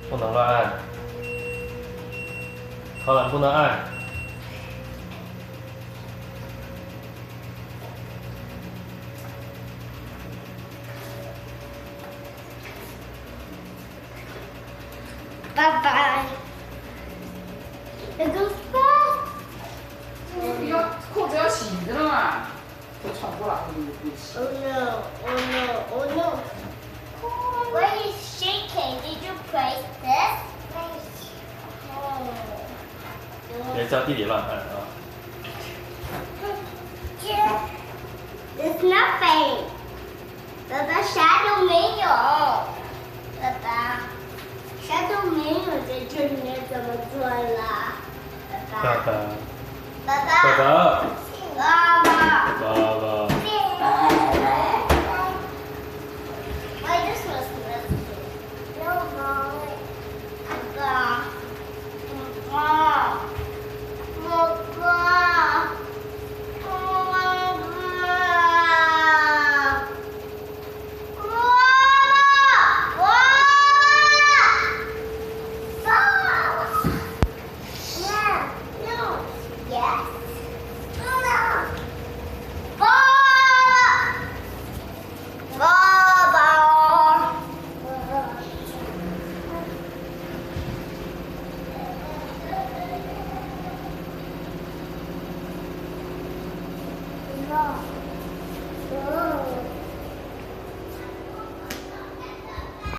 不能乱按，好了，不能按。拜拜。It goes fast。要裤子要洗的了嘛，都穿过来了，对不起。Oh no! Oh no! Oh no! Why is shaking? Did you press this? Oh. 别叫弟弟乱按啊！ It's nothing. 爸爸啥都没有。爸爸，啥都没有在这里面怎么做了？爸爸。爸爸，爸爸。爸爸，爸爸。爸爸。